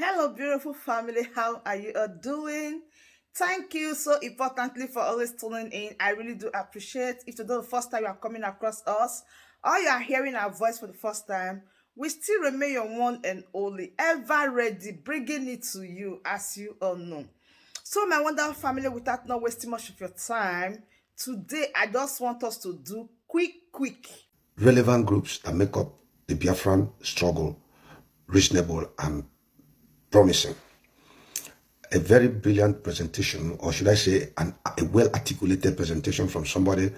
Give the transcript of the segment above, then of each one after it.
Hello, beautiful family. How are you all doing? Thank you so importantly for always tuning in. I really do appreciate. If today the first time you are coming across us, or you are hearing our voice for the first time, we still remain your one and only, ever ready, bringing it to you, as you all know. So, my wonderful family, without not wasting much of your time, today I just want us to do quick. Relevant groups that make up the Biafran struggle reasonable and promising. A very brilliant presentation, or should I say, a well-articulated presentation from somebody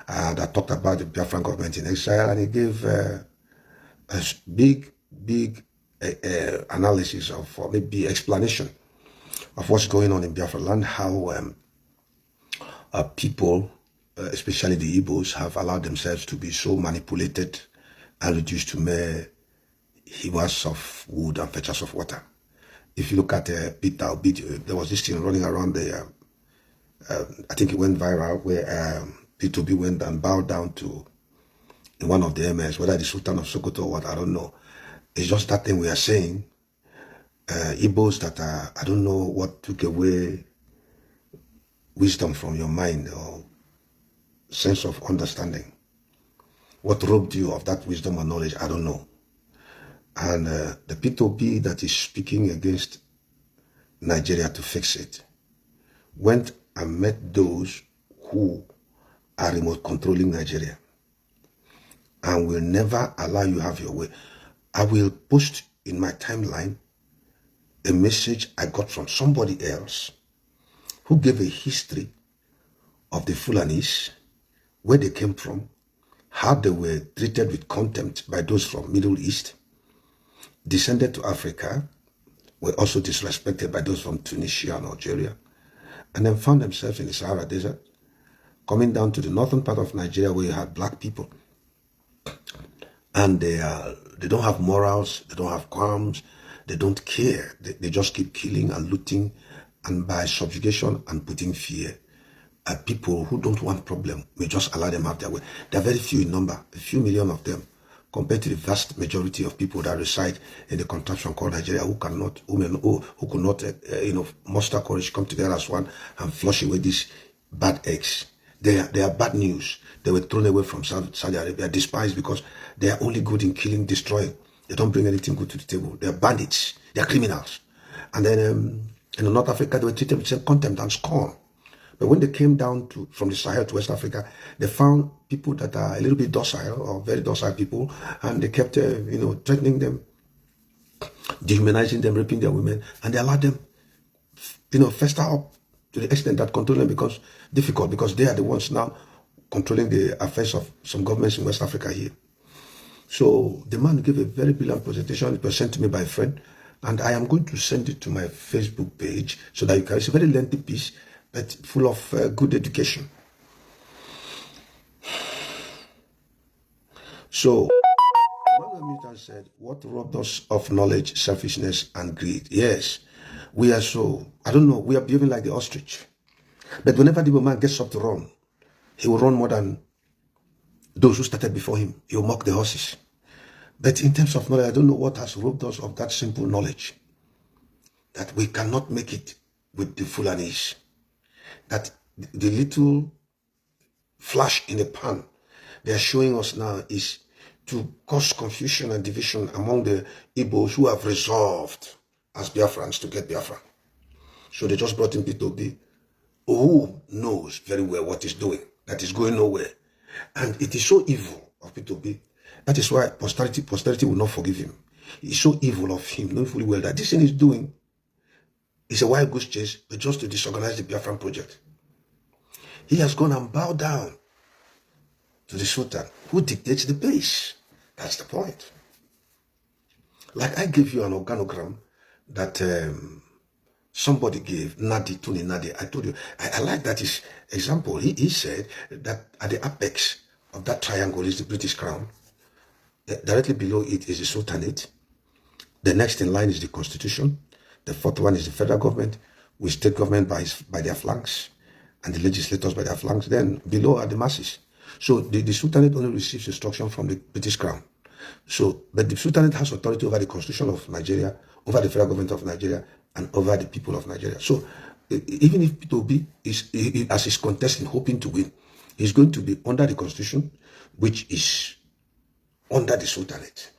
that talked about the Biafran government in exile, and he gave a big analysis of, or maybe explanation of what's going on in Biafra land, how people, especially the Igbos, have allowed themselves to be so manipulated and reduced to mere hewers of wood and fetchers of water. If you look at Peter Obi, there was this thing running around the, I think it went viral, where Peter Obi went and bowed down to one of the MS, whether the Sultan of Sokoto or what, I don't know. It's just that thing we are saying. Igbos that are, I don't know what took away wisdom from your mind or sense of understanding. What robbed you of that wisdom and knowledge, I don't know. And the P2P that is speaking against Nigeria to fix it went and met those who are remote controlling Nigeria and will never allow you have your way. I will post in my timeline a message I got from somebody else who gave a history of the Fulanis, where they came from, how they were treated with contempt by those from Middle East, descended to Africa, were also disrespected by those from Tunisia and Algeria, and then found themselves in the Sahara Desert, coming down to the northern part of Nigeria where you had black people. And they don't have morals, they don't have qualms, they don't care. They just keep killing and looting, and by subjugation and putting fear, people who don't want problem, we just allow them have their way. They're very few in number, a few million of them, compared to the vast majority of people that reside in the contraption called Nigeria, who could not, muster courage, come together as one and flush away these bad eggs. They are bad news. They were thrown away from Saudi Arabia, despised because they are only good in killing, destroying. They don't bring anything good to the table. They are bandits. They are criminals. And then in North Africa, they were treated with contempt and scorn. But when they came down from the Sahel to West Africa, they found people that are a little bit docile or very docile people, and they kept, threatening them, dehumanizing them, raping their women, and they allowed them, fester up to the extent that controlling becomes difficult because they are the ones now controlling the affairs of some governments in West Africa here. So the man gave a very brilliant presentation. It was sent to me by a friend, and I am going to send it to my Facebook page so that you can. It's a very lengthy piece, but full of good education. So, one of the militants said, what robbed us of knowledge, selfishness, and greed? Yes, we are so, I don't know, we are behaving like the ostrich. But whenever the man gets up to run, he will run more than those who started before him. He will mock the horses. But in terms of knowledge, I don't know what has robbed us of that simple knowledge, that we cannot make it with the Fulanis. That the little flash in the pan they are showing us now is to cause confusion and division among the Igbos who have resolved as Biafrans to get Biafra. So they just brought in P2B, who knows very well what he's doing, that is going nowhere. And it is so evil of P2B. That is why posterity will not forgive him. It's so evil of him, knowing fully well that this thing he's doing is a wild goose chase, but just to disorganize the Biafran project. He has gone and bowed down to the Sultan, who dictates the pace. That's the point. Like I gave you an organogram that somebody gave, Tony Nadi. I told you, I like that his example. He said that at the apex of that triangle is the British crown. Directly below it is the Sultanate. The next in line is the Constitution. The fourth one is the federal government, with state government by their flanks, and the legislators by their flanks. Then below are the masses. So the Sultanate only receives instruction from the British crown. So, but the Sultanate has authority over the Constitution of Nigeria, over the federal government of Nigeria, and over the people of Nigeria. So, even if P2B as he's contesting, hoping to win, he's going to be under the Constitution, which is under the Sultanate,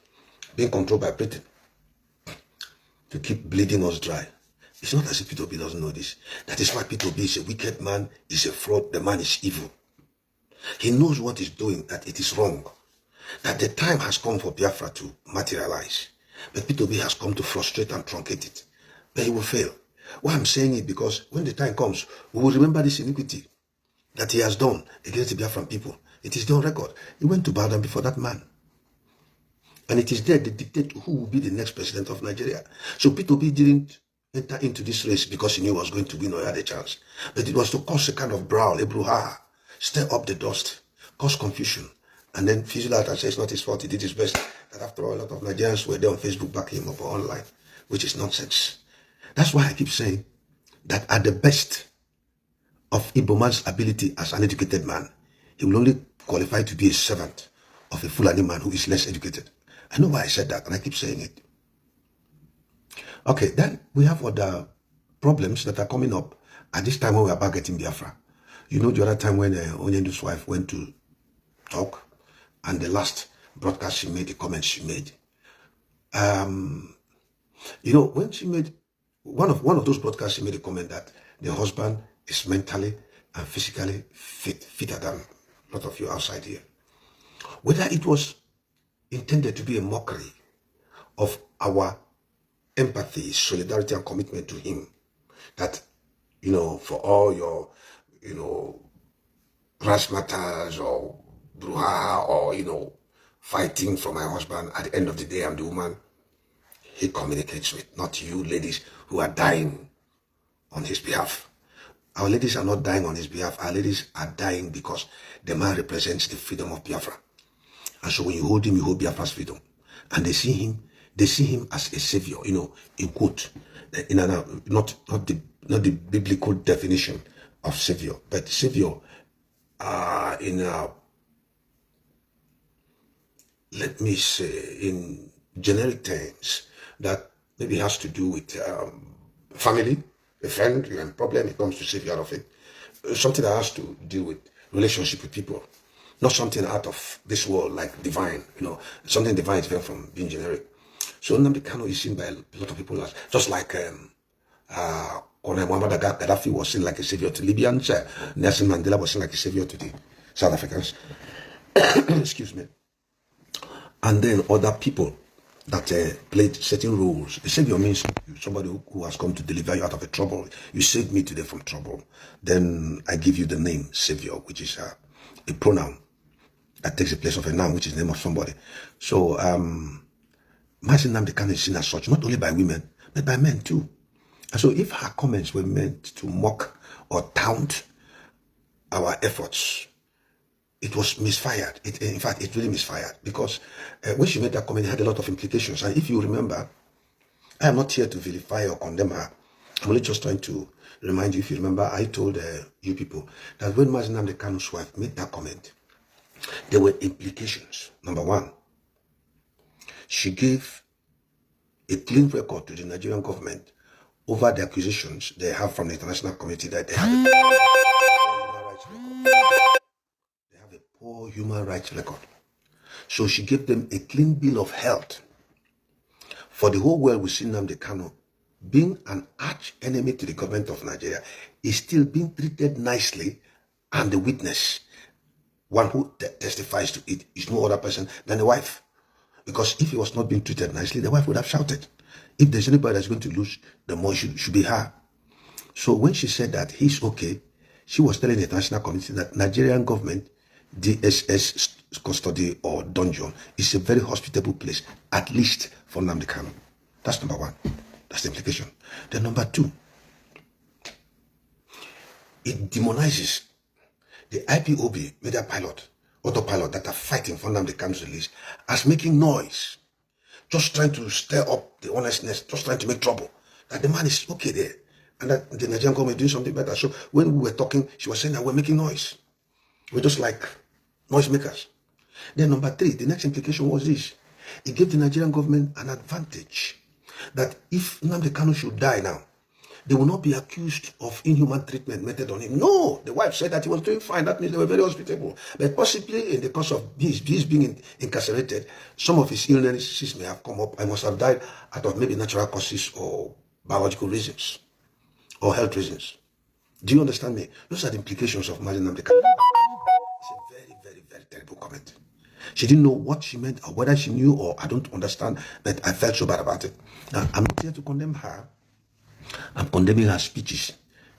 being controlled by Britain to keep bleeding us dry. It's not as if P2B doesn't know this. That is why P2B is a wicked man, is a fraud, the man is evil. He knows what he's doing, that it is wrong. That the time has come for Biafra to materialize. But P2B has come to frustrate and truncate it. But he will fail. Why I'm saying it, because when the time comes, we will remember this iniquity that he has done against the Biafran people. It is on record. He went to bow down before that man. And it is there they dictate who will be the next president of Nigeria. So P2B didn't enter into this race because he knew he was going to win or had a chance. But it was to cause a kind of brawl, a brouhaha, stir up the dust, cause confusion, and then fizzle out and say it's not his fault, he did his best. That after all, a lot of Nigerians were there on Facebook backing him up or online, which is nonsense. That's why I keep saying that at the best of Igbo man's ability as an educated man, he will only qualify to be a servant of a Fulani man who is less educated. I know why I said that, and I keep saying it. Okay, then we have other problems that are coming up at this time when we are back getting Biafra. You know the other time when Onyendu's wife went to talk, and the last broadcast she made, the comments she made. You know, when she made one of those broadcasts, she made a comment that the husband is mentally and physically fitter than a lot of you outside here. Whether it was intended to be a mockery of our empathy, solidarity, and commitment to him, that, you know, for all your, you know, razzmatazz or brouhaha or, you know, fighting for my husband, at the end of the day, I'm the woman he communicates with, not you ladies who are dying on his behalf. Our ladies are not dying on his behalf. Our ladies are dying because the man represents the freedom of Biafra. And so when you hold him, you hold Biafra's freedom. And they see him as a savior, you know, in quote, not the biblical definition of savior, but savior let me say, in generic terms, that maybe has to do with family, a friend, you're in a problem, it comes to save you out of it. Something that has to do with relationship with people. Not something out of this world like divine, you know, something divine is different from being generic. So Nnamdi Kanu is seen by a lot of people as, just like Colonel Muhammad Gaddafi was seen like a savior to Libyans, Nelson Mandela was seen like a savior to the South Africans. Excuse me. And then other people that played certain roles. A savior means somebody who has come to deliver you out of a trouble. You saved me today from trouble. Then I give you the name savior, which is a pronoun that takes the place of a noun, which is the name of somebody. So Mazi Nnamdi Kanu is seen as such, not only by women, but by men too. And so if her comments were meant to mock or taunt our efforts, it was misfired. In fact, it really misfired, because when she made that comment, it had a lot of implications. And if you remember, I am not here to vilify or condemn her. I'm only just trying to remind you, if you remember, I told you people that when Mazi Nnamdi Kanu's wife made that comment, there were implications. Number one, she gave a clean record to the Nigerian government over the accusations they have from the international community that they have a poor human rights record. So she gave them a clean bill of health. For the whole world, we see Nnamdi Kanu being an arch enemy to the government of Nigeria, is still being treated nicely, and the witness, one who testifies to it, is no other person than the wife. Because if he was not being treated nicely, the wife would have shouted. If there's anybody that's going to lose, the more should be her. So when she said that he's okay, she was telling the international community that Nigerian government, DSS custody or dungeon, is a very hospitable place, at least for Nnamdi Kanu. That's number one. That's the implication. Then number two, it demonizes the IPOB, media pilot, autopilot, that are fighting for Nnamdi Kanu's release as making noise, just trying to stir up the honestness, just trying to make trouble. That the man is okay there, and that the Nigerian government is doing something better. So when we were talking, she was saying that we're making noise. We're just like noisemakers. Then number three, the next implication was this. It gave the Nigerian government an advantage that if Nnamdi Kanu should die now, they will not be accused of inhuman treatment meted on him. No, the wife said that he was doing fine. That means they were very hospitable. But possibly in the course of this being incarcerated, some of his illnesses may have come up. I must have died out of maybe natural causes or biological reasons or health reasons. Do you understand me? Those are the implications of marrying Nnamdi Kanu. It's a very, very, very terrible comment. She didn't know what she meant or whether she knew, or I don't understand, but I felt so bad about it. Now, I'm not here to condemn her. I'm condemning her speeches,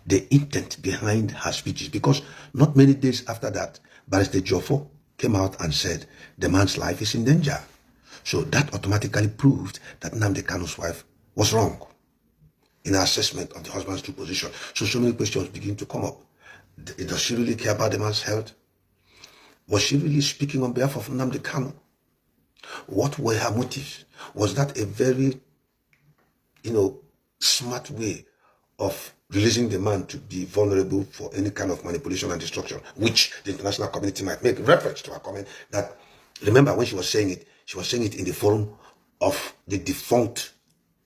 the intent behind her speeches, because not many days after that, Barrister Joffo came out and said the man's life is in danger. So that automatically proved that Nnamdi Kanu's wife was wrong in her assessment of the husband's true position. So many questions begin to come up. Does she really care about the man's health? Was she really speaking on behalf of Nnamdi Kanu? What were her motives? Was that a very, smart way of releasing the man to be vulnerable for any kind of manipulation and destruction, which the international community might make reference to her comment that, remember when she was saying it in the forum of the defunct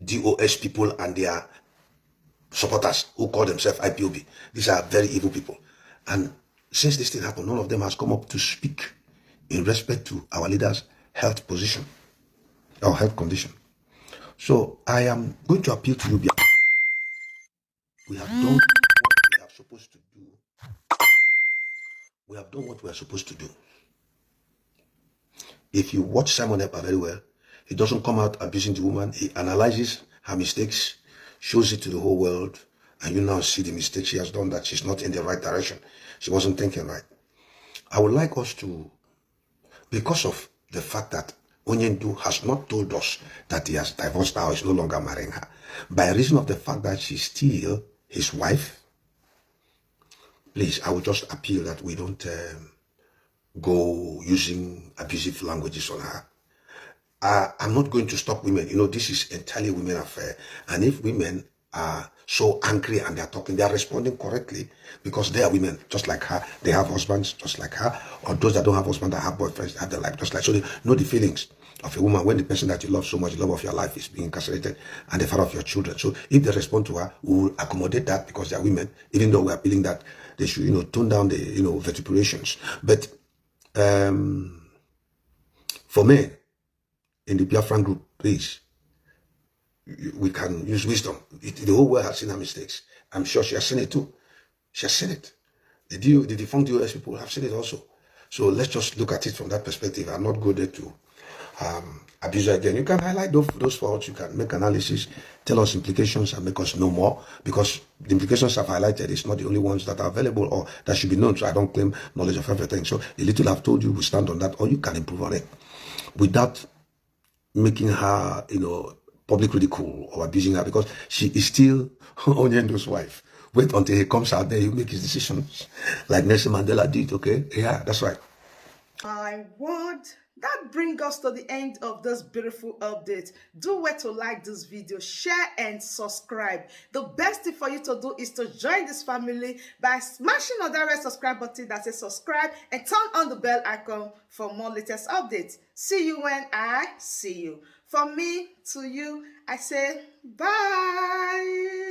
DOS people and their supporters who call themselves Ipob. These are very evil people. And since this thing happened, none of them has come up to speak in respect to our leader's health position or health condition. So I am going to appeal to you. We have done what we are supposed to do. We have done what we are supposed to do. If you watch Simon Epa very well, he doesn't come out abusing the woman. He analyzes her mistakes, shows it to the whole world, and you now see the mistake she has done, that she's not in the right direction. She wasn't thinking right. I would like us to, because of the fact that Onyendu has not told us that he has divorced her or is no longer marrying her, by reason of the fact that she's still his wife, please, I would just appeal that we don't go using abusive languages on her. I'm not going to stop women. This is entirely women affair. And if women are so angry and they're talking, they're responding correctly because they are women just like her. They have husbands just like her, or those that don't have husbands that have boyfriends, have their life just like. So they know the feelings of a woman when the person that you love so much, the love of your life, is being incarcerated and the father of your children. So if they respond to her, we will accommodate that because they are women, even though we are feeling that they should, tone down the, vituperations. But for men in the Biafran group, please, we can use wisdom. The whole world has seen her mistakes. I'm sure she has seen it too. She has seen it. The defunct DOS people have seen it also. So let's just look at it from that perspective and not go there to abuse her again. You can highlight those faults. You can make analysis, tell us implications, and make us know more, because the implications I've highlighted is not the only ones that are available or that should be known. So I don't claim knowledge of everything. So the little I've told you, we stand on that, or you can improve on it without making her, public ridicule or abusing her, because she is still Onyendo's wife. Wait until he comes out there, he'll make his decisions like Nelson Mandela did, okay? Yeah, that's right. My word, that brings us to the end of this beautiful update. Do where to like this video, share and subscribe. The best thing for you to do is to join this family by smashing on that red subscribe button that says subscribe and turn on the bell icon for more latest updates. See you when I see you. From me to you, I say bye.